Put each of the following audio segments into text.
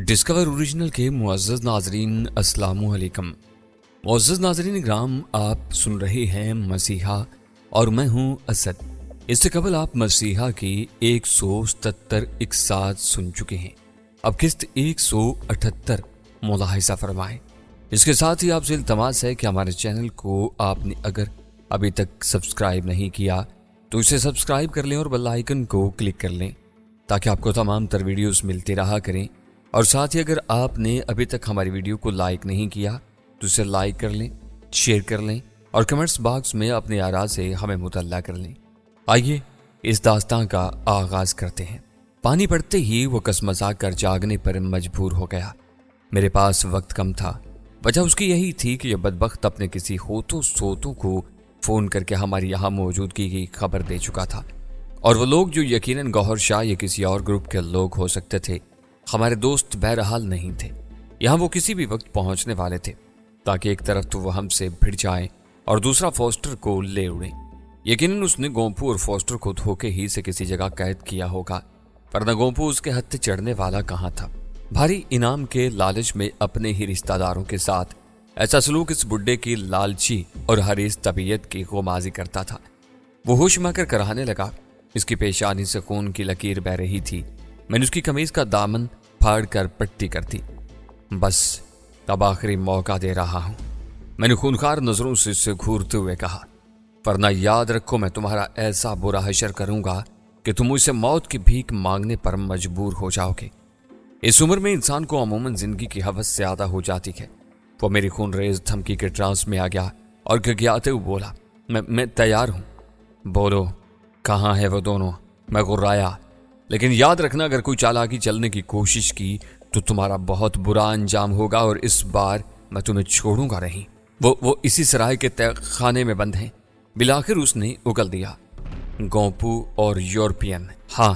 Discover original के मुअज़्ज़ज़ नाज़रीन अस्सलामु अलैकुम। मुअज़्ज़ज़ नाज़रीन ग्राम, आप सुन रहे हैं मसीहा और मैं हूं असद। इससे कबल आप मसीहा की 177 इक़सात सुन चुके हैं। अब किस्त 178 मुलाहिज़ा फरमाएं। इसके साथ ही आपसे इल्तमास है कि हमारे चैनल को आपने अगर अभी तक सब्सक्राइब नहीं किया तो इसे सब्सक्राइब कर लें और बेल आइकन को क्लिक कर लें ताकि आपको तमाम तर वीडियोस मिलती रहा करें। और साथ ही अगर आपने अभी तक हमारी वीडियो को लाइक नहीं किया तो इसे लाइक कर लें, शेयर कर लें और कमेंट्स बॉक्स में अपने आरा से हमें मुतल्ला कर लें। आइए इस दास्तां का आगाज़ करते हैं। पानी पड़ते ही वो कसमसा कर जागने पर मजबूर हो गया। मेरे पास वक्त कम था। वजह उसकी यही थी कि यह बदबख्त अपने किसी होतो सोतों को फ़ोन करके हमारी यहाँ मौजूदगी की खबर दे चुका था, और वो लोग जो यकीनन गौहर शाह या किसी और ग्रुप के लोग हो सकते थे, हमारे दोस्त बहरहाल नहीं थे। यहाँ वो किसी भी वक्त पहुंचने वाले थे ताकि एक तरफ तो वो हमसे भिड़ जाएं और दूसरा फोस्टर को ले उड़े। यकीनन उसने गोंपू और फोस्टर को धोखे ही से किसी जगह कैद किया होगा, पर न गोंपू उसके हत्थे चढ़ने वाला कहाँ था। भारी इनाम के लालच में अपने ही रिश्तेदारों के साथ ऐसा सलूक इस बुड्ढे की लालची और हरीस तबीयत की गोमाजी करता था। वो होश में आकर कराने लगा। इसकी पेशानी से खून की लकीर बह रही थी। मैंने उसकी कमीज का दामन फाड़ कर पट्टी कर दी। बस अब आखिरी मौका दे रहा हूं, मैंने खूनखार नजरों से उससे घूरते हुए कहा, वरना याद रखो मैं तुम्हारा ऐसा बुरा हशर करूंगा कि तुम मुझसे मौत की भीख मांगने पर मजबूर हो जाओगे। इस उम्र में इंसान को अमूमन जिंदगी की हवस ज्यादा हो जाती है। वो मेरी खून रेज धमकी के ट्रांस में आ गया और गिड़गिड़ाते हुए बोला, मैं तैयार हूं। बोलो कहाँ है वो दोनों? मैं गुर्राया, लेकिन याद रखना अगर कोई चालाकी चलने की कोशिश की तो तुम्हारा बहुत बुरा अंजाम होगा, और इस बार मैं तुम्हें छोड़ूंगा नहीं। वो इसी सराय के तय खाने में बंद हैं। बिलाखिर उसने उगल दिया, गोंपू और यूरोपियन। हाँ,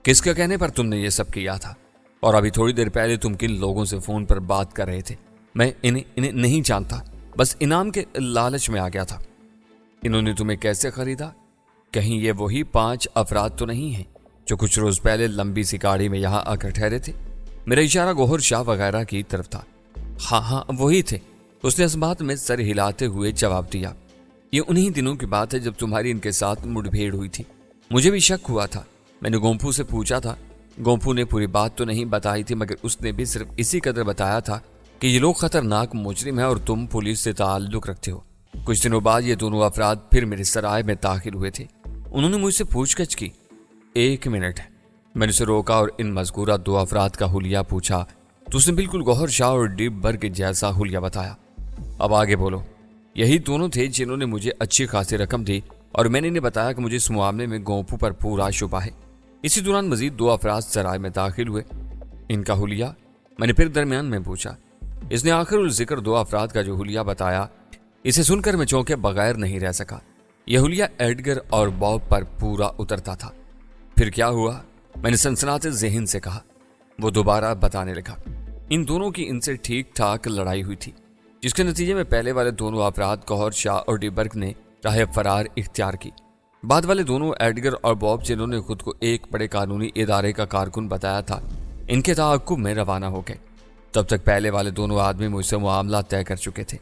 किसके कहने पर तुमने ये सब किया था? और अभी थोड़ी देर पहले तुम किन लोगों से फोन पर बात कर रहे थे? मैं इन्हें नहीं जानता, बस इनाम के लालच में आ गया था। इन्होंने तुम्हें कैसे खरीदा? कहीं ये वही 5 अफराद तो नहीं हैं जो कुछ रोज पहले लंबी सी गाड़ी में यहां आकर ठहरे थे? मेरा इशारा गौहर शाह वगैरह की तरफ था। हाँ वही थे, उसने इस बात में सर हिलाते हुए जवाब दिया। ये उन्हीं दिनों की बात है जब तुम्हारी इनके साथ मुठभेड़ हुई थी। मुझे भी शक हुआ था। मैंने गोंपू से पूछा था। गोंपू ने पूरी बात तो नहीं बताई थी, मगर उसने भी सिर्फ इसी कदर बताया था कि ये लोग खतरनाक मुजरिम है और तुम पुलिस से ताल्लुक रखते हो। कुछ दिनों बाद ये दोनों अफराद फिर मेरे सराय में दाखिल हुए थे। उन्होंने मुझसे पूछगछ की। 1 मिनट, मैंने उसे रोका और इन मज़कूरा 2 अफराद का हुलिया पूछा तो उसने बिल्कुल गौहर शाह और डीबबर्ग के जैसा हुलिया बताया। अब आगे बोलो। यही दोनों थे जिन्होंने मुझे अच्छी खासी रकम दी और मैंने इन्हें बताया कि मुझे इस मामले में गोंपू पर पूरा शुबा है। इसी दौरान मजीद 2 अफराद सराय में दाखिल हुए। इनका हुलिया? मैंने फिर दरमियान में पूछा। इसने आखिर जिक्र 2 अफराद का जो हुलिया बताया, इसे सुनकर मैं चौंके बगैर नहीं रह सका। यह हुलिया एडगर और बॉब पर पूरा उतरता था। फिर क्या हुआ? मैंने सनसनाते ज़हन से कहा। वो दोबारा बताने लगा। इन दोनों की इनसे ठीक ठाक लड़ाई हुई थी, जिसके नतीजे में पहले वाले दोनों अफराद गौहर शाह और डीबर्ग ने राह फरार इख्तियार की। बाद वाले दोनों एडगर और बॉब, जिन्होंने खुद को एक बड़े कानूनी इदारे का कारकुन बताया था, इनके ताक़ुब में रवाना हो गए। तब तक पहले वाले दोनों आदमी मुझसे मामला तय कर चुके थे।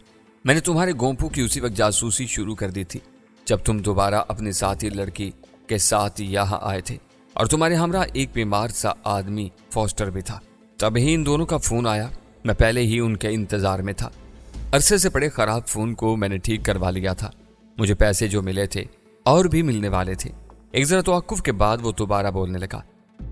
मैंने तुम्हारे गोंपू की उसी वक्त जासूसी शुरू कर दी थी जब तुम दोबारा अपनी साथी लड़की के साथ यहाँ आए थे, और तुम्हारे हमरा एक बीमार सा आदमी फोस्टर भी था। तभी इन दोनों का फोन आया। मैं पहले ही उनके इंतजार में था। अरसे से पड़े खराब फोन को मैंने ठीक करवा लिया था। मुझे पैसे जो मिले थे और भी मिलने वाले थे। एक जरा तवक्कुफ के बाद वो दोबारा बोलने लगा।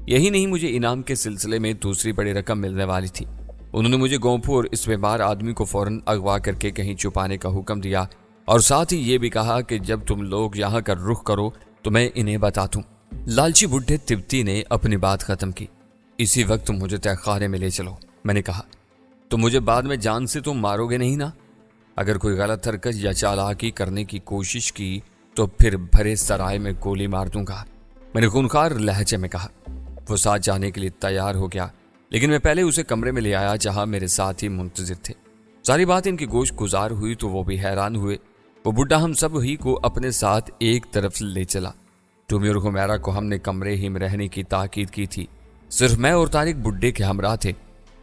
यही नहीं, मुझे इनाम के सिलसिले में दूसरी बड़ी रकम मिलने वाली थी। उन्होंने मुझे गोंपू और इस बीमार आदमी को फौरन अगवा करके कहीं छुपाने का हुक्म दिया, और साथ ही ये भी कहा कि जब तुम लोग यहाँ का रुख करो तो मैं इन्हें बता दूं। लालची बुढ़े तिब्ती ने अपनी बात खत्म की। इसी वक्त मुझे तहखाने में ले चलो, मैंने कहा। तो मुझे बाद में जान से तुम मारोगे नहीं ना? अगर कोई गलत हरकत या चालाकी करने की कोशिश की तो फिर भरे सराय में गोली मार दूंगा, मैंने खूनखार लहजे में कहा। वो साथ जाने के लिए तैयार हो गया, लेकिन मैं पहले उसे कमरे में ले आया जहां मेरे साथी मुंतजिर थे। सारी बात इनकी गोश गुजार हुई तो वो भी हैरान हुए। वो बुढ़ा हम सब ही को अपने साथ एक तरफ ले चला। टूमी और हुमैरा को हमने कमरे ही में रहने की ताकीद की थी। सिर्फ मैं और तारिक बुड्ढे के हमरा थे।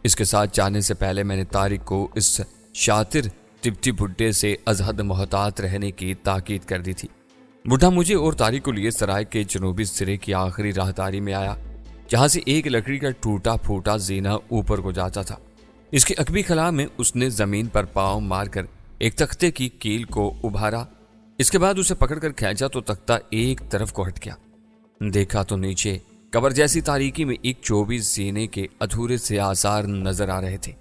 اس کے ساتھ جانے سے پہلے میں نے طارق کو اس شاطر تبتی بڈھے سے از حد محتاط رہنے کی تاکید کر دی تھی۔ بڈھا مجھے اور طارق کو لیے سرائے کے جنوبی سرے کی آخری راہداری میں آیا، جہاں سے ایک لکڑی کا ٹوٹا پھوٹا زینہ اوپر کو جاتا تھا۔ اس کی عقبی خلا میں اس نے زمین پر پاؤں مار کر ایک تختے کی کیل کو ابھارا، اس کے بعد اسے پکڑ کر کھینچا تو تختہ ایک طرف کو ہٹ گیا۔ دیکھا تو نیچے قبر جیسی تاریکی میں ایک 24 زینے کے ادھورے سے آثار نظر آ رہے تھے۔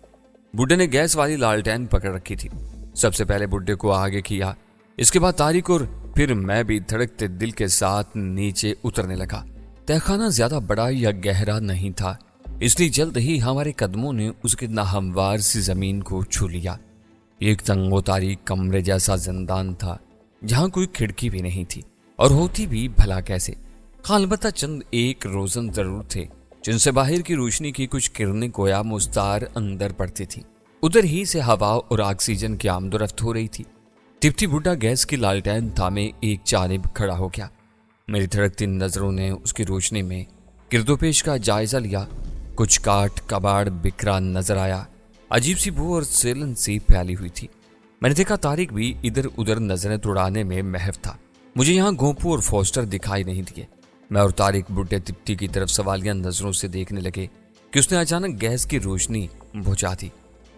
بڈھے نے گیس والی لالٹین پکڑ رکھی تھی۔ سب سے پہلے بڈھے کو آگے کیا، اس کے بعد طارق اور پھر میں بھی دھڑکتے دل کے ساتھ نیچے اترنے لگا۔ تہخانہ زیادہ بڑا یا گہرا نہیں تھا، اس لیے جلد ہی ہمارے قدموں نے اس کی ناہموار سی زمین کو چھو لیا۔ ایک تنگ و تاریک کمرے جیسا زندان تھا، جہاں کوئی کھڑکی بھی نہیں تھی، اور ہوتی بھی بھلا کیسے؟ البتہ چند ایک روزن ضرور تھے جن سے باہر کی روشنی کی کچھ کرنیں گویا مستعار اندر پڑتی تھی۔ ادھر ہی سے ہوا اور آکسیجن کی آمد و رفت ہو رہی تھی۔ تبتی بڈھا گیس کی لالٹین تھامے ایک جانب کھڑا ہو گیا۔ میری دھڑکتی نظروں نے اس کی روشنی میں گرد و پیش کا جائزہ لیا۔ کچھ کاٹ کباڑ بکھرا نظر آیا، عجیب سی بو اور سیلن سی پھیلی ہوئی تھی۔ میں نے دیکھا طارق بھی ادھر ادھر نظریں توڑانے میں محو تھا۔ مجھے یہاں گوپو اور فوسٹر دکھائی نہیں دیے۔ میں اور طارق بڈھے تبتی کی طرف سوالیہ نظروں سے دیکھنے لگے کہ اس نے اچانک گیس کی روشنی بجھا دی۔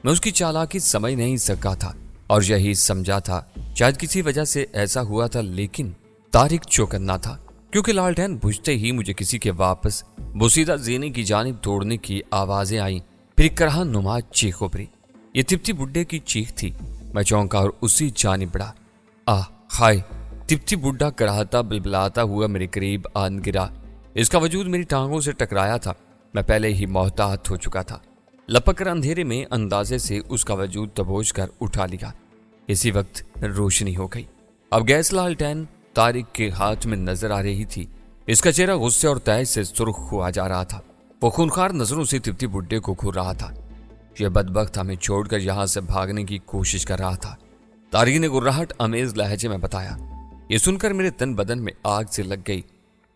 میں اس کی چالاکی سمجھ نہیں سکا تھا اور یہی سمجھا تھا شاید کسی وجہ سے ایسا ہوا تھا، لیکن طارق چوکنا تھا کیونکہ لالٹین بجھتے ہی مجھے کسی کے واپس بوسیدہ زینے کی جانب دوڑنے کی آوازیں آئیں، پھر ایک کرہا نما چیخ ابھری۔ یہ تبتی بڈھے کی چیخ تھی۔ میں چونکا اور اسی جانب بڑھا۔ ہائے! تبتی بڈھا کراہتا بلبلاتا ہوا میرے قریب آن گرا۔ اس کا وجود میری ٹانگوں سے ٹکرایا تھا۔ میں پہلے ہی محتاط ہو چکا تھا۔ لپک کر اندھیرے میں اندازے سے اس کا وجود دبوچ کر اٹھا لیا۔ اسی وقت روشنی ہو گئی۔ اب گیس لالٹین طارق کے ہاتھ میں نظر آ رہی تھی۔ اس کا چہرہ غصے اور تیش سے سرخ ہوا جا رہا تھا۔ وہ خونخوار نظروں سے تبتی بڈھے کو گھور رہا تھا۔ یہ بدبخت ہمیں چھوڑ کر یہاں سے بھاگنے کی کوشش کر رہا تھا، طارق نے گراہٹ امیز لہجے میں بتایا۔ یہ سن کر میرے تن بدن میں آگ سے لگ گئی۔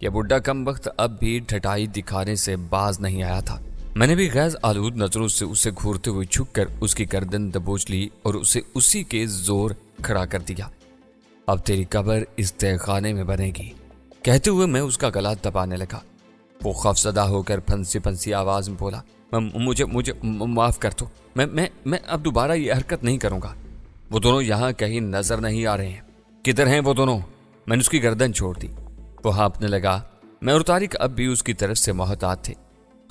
یہ بڈھا کم وقت اب بھی ٹھٹائی دکھانے سے باز نہیں آیا تھا۔ میں نے بھی غیظ آلود نظروں سے اسے گھورتے ہوئے جھک کر اس کی گردن دبوچ لی اور اسے اسی کے زور کھڑا کر دیا۔ اب تیری قبر اس تہخانے میں بنے گی، کہتے ہوئے میں اس کا گلا دبانے لگا۔ وہ خوفزدہ ہو کر پھنسی پھنسی آواز میں بولا، مجھے معاف کر دو، میں اب دوبارہ یہ حرکت نہیں کروں گا۔ وہ دونوں یہاں کہیں نظر نہیں آ رہے ہیں۔ کدھر ہیں وہ دونوں؟ میں نے اس کی گردن چھوڑ دی۔ وہ ہانپنے لگا۔ میں اور طارق اب بھی اس کی طرف سے محتاط تھے۔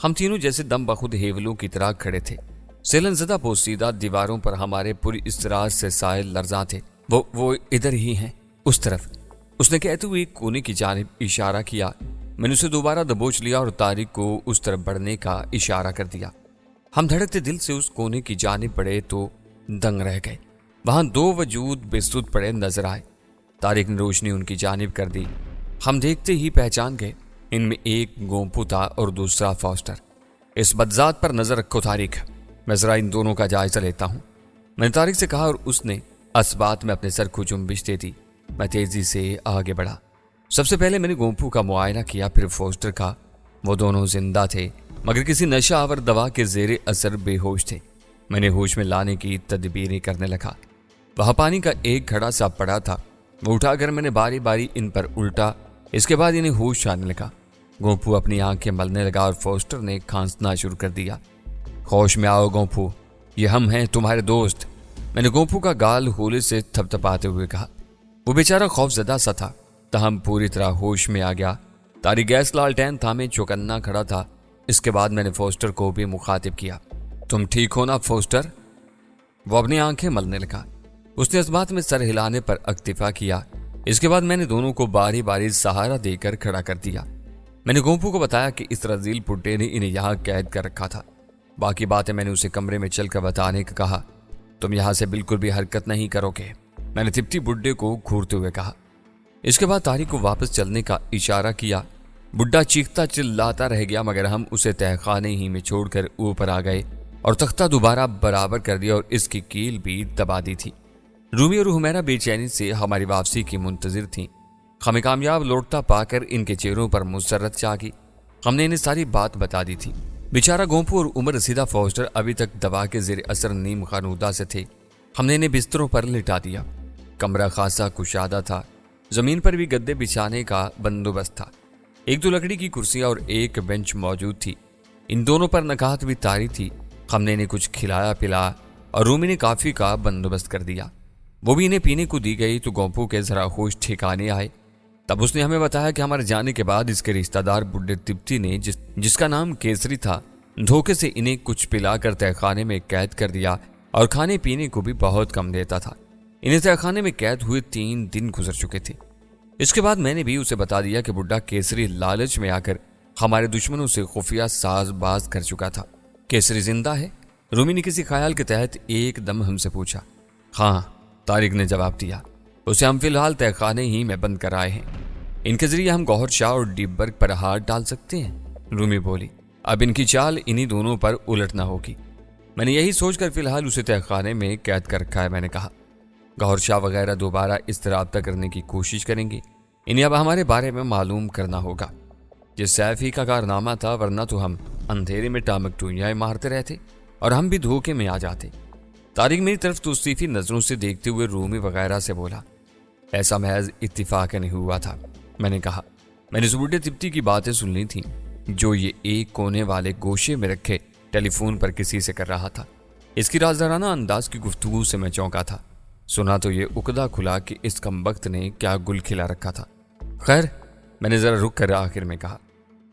ہم تینوں جیسے دم بخود ہیولوں کی طرح کھڑے تھے۔ سیلن زدہ پوسیدہ دیواروں پر ہمارے پوری استراحت سے سائل لرزاں تھے۔ وہ ادھر ہی ہیں، اس طرف، اس نے کہتے ہوئے کونے کی جانب اشارہ کیا۔ میں نے اسے دوبارہ دبوچ لیا اور طارق کو اس طرف بڑھنے کا اشارہ کر دیا۔ ہم دھڑکتے دل سے اس کونے کی جانب بڑھے تو دنگ رہ گئے۔ وہاں دو وجود بے سود پڑے نظر آئے۔ طارق نے روشنی ان کی جانب کر دی۔ ہم دیکھتے ہی پہچان گئے، ان میں ایک گومپو تھا اور دوسرا فوسٹر۔ اس بدذات پر نظر رکھو طارق، میں ذرا ان دونوں کا جائزہ لیتا ہوں، میں نے طارق سے کہا اور اس نے اسبات میں اپنے سر کو جنبش دے دی۔ میں تیزی سے آگے بڑھا۔ سب سے پہلے میں نے گومپو کا معائنہ کیا، پھر فوسٹر کا۔ وہ دونوں زندہ تھے مگر کسی نشہ آور دوا کے زیر اثر بے ہوش تھے۔ میں نے ہوش میں لانے کی تدبیریں کرنے لگا۔ وہاں پانی کا ایک گھڑا سا پڑا تھا، وہ اٹھا کر میں نے باری باری ان پر الٹا۔ اس کے بعد انہیں ہوش آنے لگا۔ گومپو اپنی آنکھیں ملنے لگا اور فوسٹر نے کھانسنا شروع کر دیا۔ ہوش میں آؤ گومپو، یہ ہم ہیں تمہارے دوست، میں نے گومپو کا گال ہولے سے تھپ تھپاتے ہوئے کہا۔ وہ بیچارہ خوف زدہ سا تھا، تاہم پوری طرح ہوش میں آ گیا۔ طارق گیس لالٹین تھامے چوکنا کھڑا تھا۔ اس کے بعد میں نے فوسٹر کو بھی مخاطب کیا۔ تم ٹھیک ہو نا فوسٹر؟ وہ اپنی آنکھیں ملنے لگا۔ اس نے اس بات میں سر ہلانے پر اکتفا کیا۔ اس کے بعد میں نے دونوں کو باری باری سہارا دے کر کھڑا کر دیا۔ میں نے گومپو کو بتایا کہ اس رذیل بڈھے نے انہیں یہاں قید کر رکھا تھا۔ باقی باتیں میں نے اسے کمرے میں چل کر بتانے کا کہا۔ تم یہاں سے بالکل بھی حرکت نہیں کرو گے، میں نے تبتی بڈھے کو گھورتے ہوئے کہا۔ اس کے بعد طارق کو واپس چلنے کا اشارہ کیا۔ بڈھا چیختا چلاتا رہ گیا مگر ہم اسے تہخانے ہی میں چھوڑ کر اوپر آ گئے اور تختہ دوبارہ برابر کر دیا اور اس کی کیل بھی دبا دی تھی۔ رومی اور حمیرہ بے چینی سے ہماری واپسی کی منتظر تھیں۔ ہمیں کامیاب لوٹتا پا کر ان کے چہروں پر مسرت جاگی۔ ہم نے انہیں ساری بات بتا دی تھی۔ बेचारा गोंपू और उम्र रसीदा फॉस्टर अभी तक दवा के जेर असर नीम खानूदा से थे। हमने इन्हें बिस्तरों पर लिटा दिया। कमरा खासा कुशादा था। जमीन पर भी गद्दे बिछाने का बंदोबस्त था। एक दो लकड़ी की कुर्सियां और एक बेंच मौजूद थी। इन दोनों पर नकाहत भी तारी थी। हमने इन्हें कुछ खिलाया पिलाया और रूमी ने काफी का बंदोबस्त कर दिया। वो भी इन्हें पीने को दी गई तो गोंपू के जरा होश ठिकाने आए। तब उसने हमें बताया कि हमारे जाने के बाद इसके रिश्तेदार बुड्ढे तिप्ती ने जिसका नाम केसरी था, धोखे से इन्हें कुछ पिलाकर तहखाने में कैद कर दिया और खाने पीने को भी बहुत कम देता था। इन्हें तहखाने में कैद हुए 3 दिन गुजर चुके थे। इसके बाद मैंने भी उसे बता दिया कि बुड्ढा केसरी लालच में आकर हमारे दुश्मनों से खुफिया साजबाज कर चुका था। केसरी जिंदा है? रूमी ने किसी ख्याल के तहत एकदम हमसे पूछा। हाँ, तारिक ने जवाब दिया। उसे हम फिलहाल तहखाने ही में बंद कर आए हैं। इनके जरिए हम गौहर शाह और डीबर्ग पर हाथ डाल सकते हैं। रूमी बोली। अब इनकी चाल इन्हीं दोनों पर उलटना होगी। मैंने यही सोचकर फिलहाल उसे तहखाने में कैद कर रखा है। मैंने कहा, गौहर शाह वगैरह दोबारा इस राब्ता करने की कोशिश करेंगे। इन्हें अब हमारे बारे में मालूम करना होगा। ये सैफ ही का कारनामा था, वरना तो हम अंधेरे में टामक टूइयां मारते रहते और हम भी धोखे में आ जाते। तारिक मेरी तरफ तौसीफी नजरों से देखते हुए रूमी वगैरह से बोला, ऐसा महज इत्तिफाक नहीं हुआ था। मैंने कहा, मैंने उस बूढ़े तिप्ती की बातें सुननी थी जो ये एक कोने वाले गोशे में रखे टेलीफोन पर किसी से कर रहा था। इसकी राजदाराना अंदाज की गुफ्तगू से मैं चौंका था। सुना तो ये उकदा खुला कि इस कमबख्त ने क्या गुल खिला रखा था। खैर, मैंने जरा रुक कर आखिर में कहा,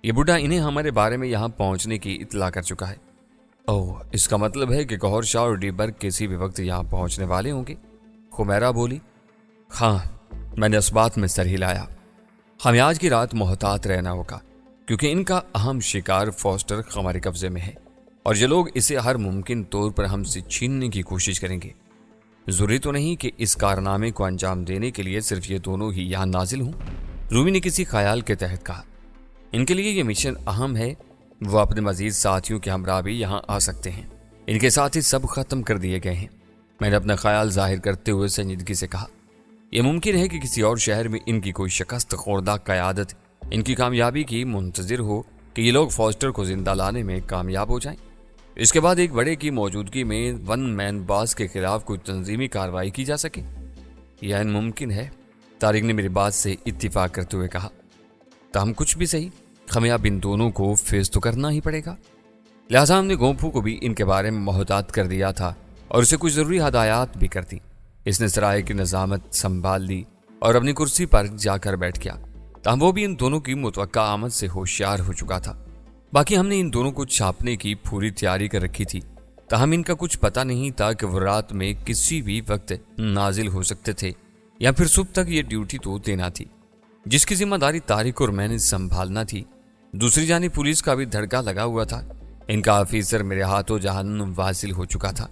ये बुढ़ा इन्हें हमारे बारे में यहाँ पहुंचने की इत्तला कर चुका है। ओह, इसका मतलब है कि गौहर शाह और डीबर्ग किसी भी वक्त यहाँ पहुंचने वाले होंगे। खुमैरा बोली। हाँ, मैंने इस बात में सर हिलाया। हमें आज की रात मोहतात रहना होगा क्योंकि इनका अहम शिकार फॉस्टर हमारे कब्जे में है और ये लोग इसे हर मुमकिन तौर पर हमसे छीनने की कोशिश करेंगे। जरूरी तो नहीं कि इस कारनामे को अंजाम देने के लिए सिर्फ ये दोनों ही यहाँ नाजिल हों। रूमी ने किसी ख्याल के तहत कहा, इनके लिए ये मिशन अहम है। वो अपने मजीद साथियों के हमरा भी यहाँ आ सकते हैं। इनके साथी सब खत्म कर दिए गए हैं। मैंने अपना ख्याल जाहिर करते हुए संजीदगी से कहा, यह मुमकिन है कि किसी और शहर में इनकी कोई शिकस्त खोरदा क़यादत इनकी कामयाबी की मुंतजिर हो कि ये लोग फॉस्टर को जिंदा लाने में कामयाब हो जाएं। इसके बाद एक बड़े की मौजूदगी में वन मैन बॉस के खिलाफ कोई तंजीमी कार्रवाई की जा सके। यह मुमकिन है। तारिक ने मेरी बात से इत्तिफाक करते हुए कहा, तो हम कुछ भी सही, हमें अब इन दोनों को फेस तो करना ही पड़ेगा। लिहाजा हमने गोंपू को भी इनके बारे में मोहतात कर दिया था और उसे कुछ ज़रूरी हदायत भी कर दी। इसने सराय की नज़ामत संभाल ली और अपनी कुर्सी पर जाकर बैठ गया। तब वो भी इन दोनों की मुतवक्का आमद से होशियार हो चुका था। बाकी हमने इन दोनों को छापने की पूरी तैयारी कर रखी थी। ताहम इनका कुछ पता नहीं था कि वो रात में किसी भी वक्त नाजिल हो सकते थे या फिर सुबह तक ये ड्यूटी तो देना थी जिसकी जिम्मेदारी तारिक और मैंने संभालना थी। दूसरी जानी पुलिस का भी धड़का लगा हुआ था। इनका ऑफिसर मेरे हाथों जहन्नुम वासिल हो चुका था।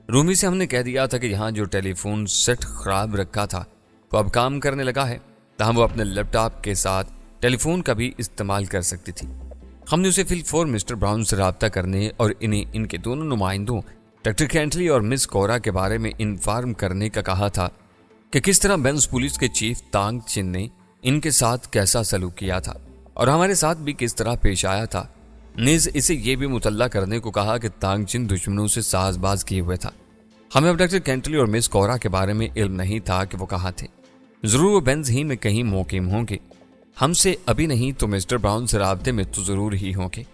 रूमी से हमने कह दिया था कि यहाँ जो टेलीफोन सेट खराब रखा था वो अब काम करने लगा है, तहाँ वो अपने लैपटॉप के साथ टेलीफोन का भी इस्तेमाल कर सकती थी। हमने उसे फिलफोर मिस्टर ब्राउन से रब्ता करने और इन्हें इनके दोनों नुमाइंदों डॉक्टर कैंटली और मिस कोरा के बारे में इन्फॉर्म करने का कहा था कि किस तरह बेंस पुलिस के चीफ तांग चिन ने इनके साथ कैसा सलूक किया था और हमारे साथ भी किस तरह पेश आया था। नीज इसे ये भी मुतल्ला करने को कहा कि तांग चिन दुश्मनों से साजबाज किए हुए था। हमें अब डॉक्टर कैंटली और मिस कोरा के बारे में इल्म नहीं था कि वो कहाँ थे। जरूर वो बेंस ही में कहीं मुकीम होंगे। हमसे अभी नहीं तो मिस्टर ब्राउन से राब्ते में तो जरूर ही होंगे।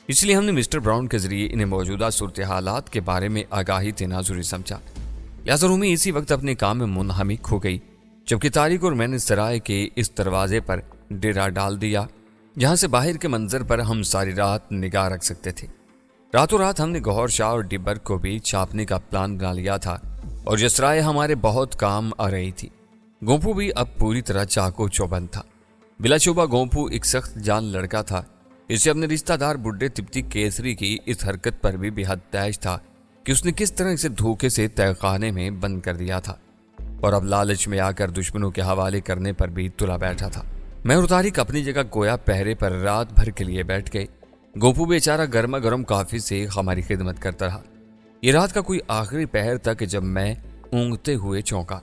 इसलिए हमने मिस्टर ब्राउन के जरिए इन्हें मौजूदा सूरत हालात के बारे में आगाही देना जरूरी समझा। लिहाजा रूमी इसी वक्त अपने काम में मुनहमिक हो गई, जबकि तारिक और मैंने सराय के इस दरवाजे पर डेरा डाल दिया जहां से बाहर के मंजर पर हम सारी रात निगाह रख सकते थे। रातों रात हमने गौहर शाह और डीबर्ग को भी छापने का प्लान बना लिया था और ये सराय हमारे बहुत काम आ रही थी। गोंपू भी अब पूरी तरह चाको चौबंद था। बिलाशुबा गोंपू एक सख्त जान लड़का था। इसे अपने रिश्तेदार बुड्ढे तिप्ती केसरी की इस हरकत पर भी बेहद तैश था कि उसने किस तरह इसे धोखे से तहखाने में बंद कर दिया था और अब लालच में आकर दुश्मनों के हवाले करने पर भी तुला बैठा था। मैं और तारिक अपनी जगह गोया पहरे पर रात भर के लिए बैठ गए। गोपू बेचारा गर्मा गर्म काफी से हमारी खिदमत करता रहा। ये रात का कोई आखिरी पहर था कि जब मैं ऊँघते हुए चौंका।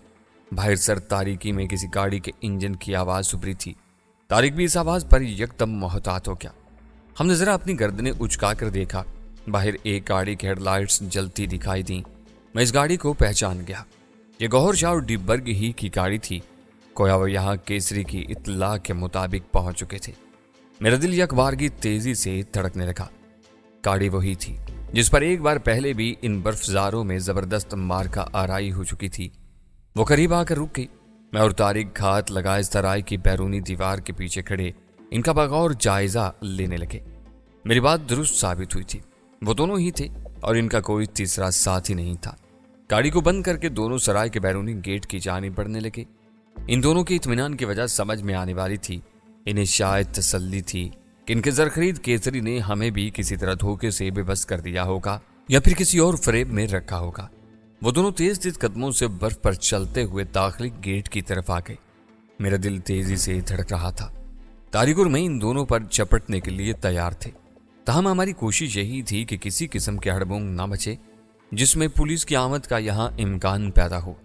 बाहर सर तारीकी में किसी गाड़ी के इंजन की आवाज उभरी थी। तारिक भी इस आवाज पर यकदम मोहतात हो गया। हमने जरा अपनी गर्दनें उचका कर देखा। बाहर एक गाड़ी की हेडलाइट्स जलती दिखाई दी। मैं इस गाड़ी को पहचान गया। ये गौहर शाह और डिबर्ग ही की गाड़ी थी। कोया वो यहाँ केसरी की इत्तला के मुताबिक पहुंच चुके थे। मेरा दिल यकबारगी तेजी से धड़कने लगा। गाड़ी वही थी जिस पर एक बार पहले भी इन बर्फजारों में जबरदस्त मार्का आराई हो चुकी थी। वो करीब आकर रुक गई। मैं और तारिक घात लगा इस तराई की बैरूनी दीवार के पीछे खड़े इनका बगौर जायजा लेने लगे। मेरी बात दुरुस्त साबित हुई थी। वो दोनों ही थे और इनका कोई तीसरा साथी नहीं था। गाड़ी को बंद करके दोनों सराय के बैरूनी गेट की जानिब बढ़ने लगे। इन दोनों के इत्मीनान की वजह समझ में आने वाली थी। इन्हें शायद तसल्ली थी कि इनके जरखरीद केसरी ने हमें भी किसी तरह धोखे से बेबस कर दिया होगा या फिर किसी और फरेब में रखा होगा। वो दोनों तेज तेज कदमों से बर्फ पर चलते हुए दाखिली गेट की तरफ आ गए। मेरा दिल तेजी से धड़क रहा था। तारिक और मैं इन दोनों पर चपटने के लिए तैयार थे। ताहम हमारी कोशिश यही थी कि किसी किस्म के हड़बोंग ना बचे जिसमें पुलिस की आमद का यहाँ इम्कान पैदा हो,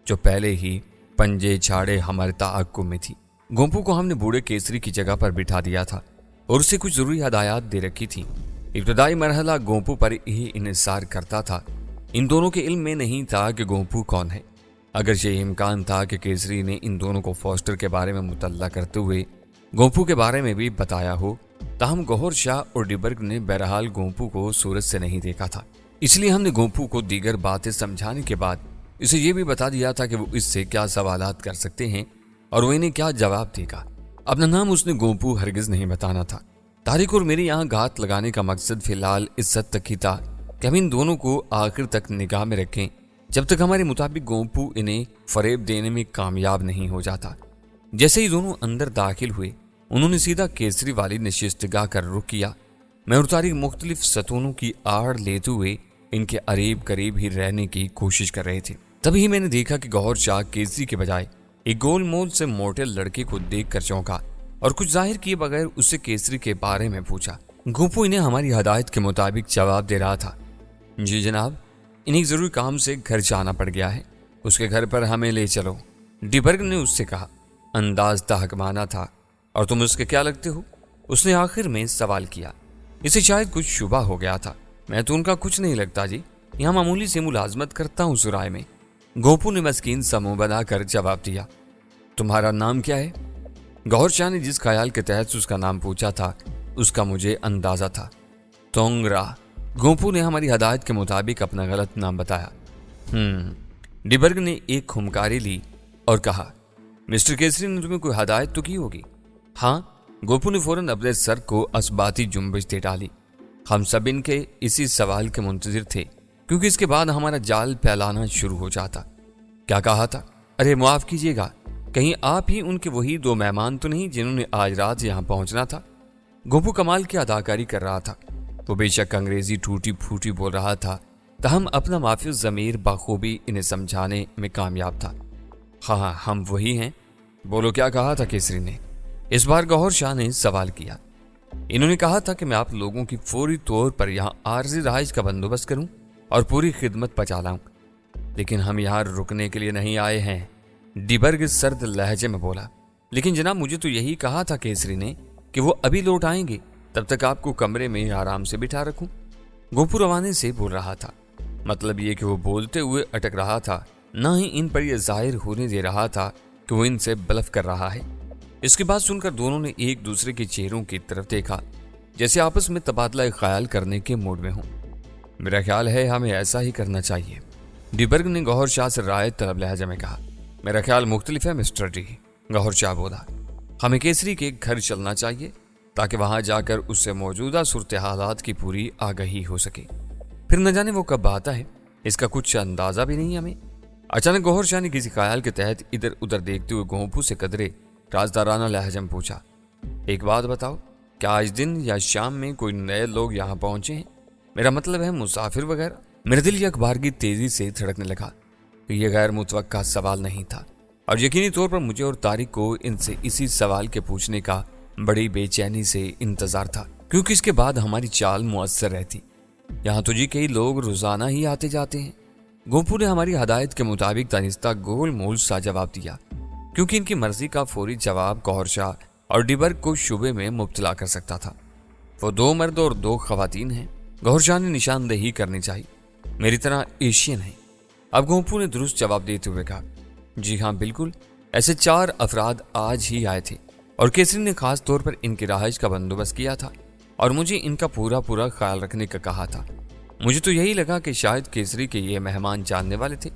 जो पहले ही पंजे छाड़े हमारे ताअक्कुब में थी। गोंपू को हमने बूढ़े केसरी की जगह पर बिठा दिया था और उसे कुछ जरूरी हदायत दे रखी थी। इब्तदाई मरहला गोंपू पर ही इन्हिसार करता था। इन दोनों के इल्म में नहीं था कि गोंपू कौन है। अगर ये इम्कान था कि केसरी ने इन दोनों को फॉस्टर के बारे में मुतल्ला करते हुए गोंपू के बारे में भी बताया हो, ताहम गौहर शाह और डिबर्ग ने बहरहाल गोंपू को सूरत से नहीं देखा था। इसलिए हमने गोंपू को दीगर बातें समझाने के बाद इसे ये भी बता दिया था कि वो इससे क्या सवालात कर सकते हैं और वो इन्हें क्या जवाब देगा। अपना नाम उसने गोंपू हरगिज नहीं बताना था। तारिक और मेरे यहाँ घात लगाने का मकसद फिलहाल इस हद तक ही था कि हम इन दोनों को आखिर तक निगाह में रखें जब तक हमारे मुताबिक गोंपू इन्हें फरेब देने में कामयाब नहीं हो जाता। जैसे ही दोनों अंदर दाखिल हुए उन्होंने सीधा केसरी वाली नशिस्तगाह कर रुख किया। मैं और तारिक मुख्तलिफ सतूनों की आड़ लेते हुए इनके अरीब करीब ही रहने की कोशिश कर रहे थे। तभी मैंने देखा कि गौहर शाह केसरी के बजाय एक गोल मोल से मोटे लड़के को देखकर चौंका और कुछ जाहिर किए बगैर उससे केसरी के बारे में पूछा। गोंपू इन्हें हमारी हदायत के मुताबिक जवाब दे रहा था। जी जनाब, इन्हें जरूरी काम से घर जाना पड़ गया है, उसके घर पर हमें ले चलो, डिबर्ग ने उससे कहा। अंदाज तहकमाना था। और तुम उसके क्या लगते हो? उसने आखिर में सवाल किया। इसे शायद कुछ शुबा हो गया था। मैं तो उनका कुछ नहीं लगता जी, यहाँ मामूली से मुलाजमत करता हूँ सुराय में। गोंपू ने मस्कीन सा मुंह बनाकर जवाब दिया। तुम्हारा नाम क्या है? गौहर शाह ने जिस ख्याल के तहत उसका नाम पूछा था उसका मुझे अंदाजा था। तोंगरा। गोंपू ने हमारी हदायत के मुताबिक अपना गलत नाम बताया। डिबर्ग ने एक खुमकारी ली और कहा, मिस्टर केसरी ने तुम्हें कोई हदायत तो की होगी? हाँ, गोंपू ने फौरन अपने सर को असबाती जुम्बिश दे डाली। हम सब इनके इसी सवाल के मुंतजिर थे क्योंकि इसके बाद हमारा जाल फैलाना शुरू हो जाता। क्या कहा था? अरे माफ कीजिएगा, कहीं आप ही उनके वही दो मेहमान तो नहीं जिन्होंने आज रात यहाँ पहुंचना था? गोंपू कमाल की अदाकारी कर रहा था। वो बेशक अंग्रेजी टूटी फूटी बोल रहा था, ताहम अपना माफी ज़मीर बाखूबी इन्हें समझाने में कामयाब था। हाँ, हम वही हैं। बोलो, क्या कहा था केसरी ने? इस बार गौहर शाह ने सवाल किया। इन्होंने कहा था कि मैं आप लोगों की फौरी तौर पर यहाँ आर्जी रहाइश का बंदोबस्त करूं और पूरी खिदमत पचा लाऊं, लेकिन हम यहाँ रुकने के लिए नहीं आए हैं, डिबर्ग सर्द लहजे में बोला। लेकिन जनाब, मुझे तो यही कहा था केसरी ने कि वो अभी लौट आएंगे, तब तक आपको कमरे में आराम से बिठा रखूं। गोंपू रवाने से बोल रहा था। मतलब ये कि वो बोलते हुए अटक रहा था, ना ही इन पर यह जाहिर होने दे रहा था कि वो इनसे ब्लफ कर रहा है। इसकी बात सुनकर दोनों ने एक दूसरे के चेहरों की तरफ देखा, जैसे आपस में तबादला ख्याल करने के मूड में हों। मेरा ख्याल है हमें ऐसा ही करना चाहिए, डिबर्ग ने गौहर शाह से राय तलब लहजा में कहा। मेरा ख्याल मुख्तलिफ है मिस्टर डी, गौहर शाह बोला। हमें केसरी के घर चलना चाहिए ताकि वहां जाकर उससे मौजूदा सूरत हालात की पूरी आगाही हो सके। फिर न जाने वो कब आता है, इसका कुछ अंदाजा भी नहीं हमें। अचानक गौहर शाह ने किसी ख्याल के तहत इधर उधर देखते हुए गोंपू से कदरे राजदाराना लहजा में पूछा, एक बात बताओ, क्या आज दिन या शाम में कोई नए लोग यहाँ पहुंचे हैं? मेरा मतलब है मुसाफिर वगैरह। मेरे दिल यकबारगी तेजी से धड़कने लगा। यह गैर मुतवक्का सवाल नहीं था और यकीनी तौर पर मुझे और तारिक को इनसे इसी सवाल के पूछने का बड़ी बेचैनी से इंतजार था, क्योंकि इसके बाद हमारी चाल मुअस्सर रहती। यहाँ तो जी कई लोग रोजाना ही आते जाते हैं। गोंपू ने हमारी हदायत के मुताबिक दानिस्ता गोल मोल सा जवाब दिया, क्योंकि इनकी मर्जी का फौरी जवाब गौहर शाह और डिबर्ग को शुबे में मुब्तला कर सकता था। وہ 2 مرد اور 2 خواتین ہیں۔ گوھر شاہ نے نشاندہی کرنی چاہیے، میری طرح ایشین ہیں۔ اب گومپو نے درست جواب دیتے ہوئے کہا، جی ہاں بالکل، ایسے 4 افراد آج ہی آئے تھے اور کیسری نے خاص طور پر ان کی رہائش کا بندوبست کیا تھا اور مجھے ان کا پورا خیال رکھنے کا کہا تھا۔ مجھے تو یہی لگا کہ شاید کیسری کے یہ مہمان جاننے والے تھے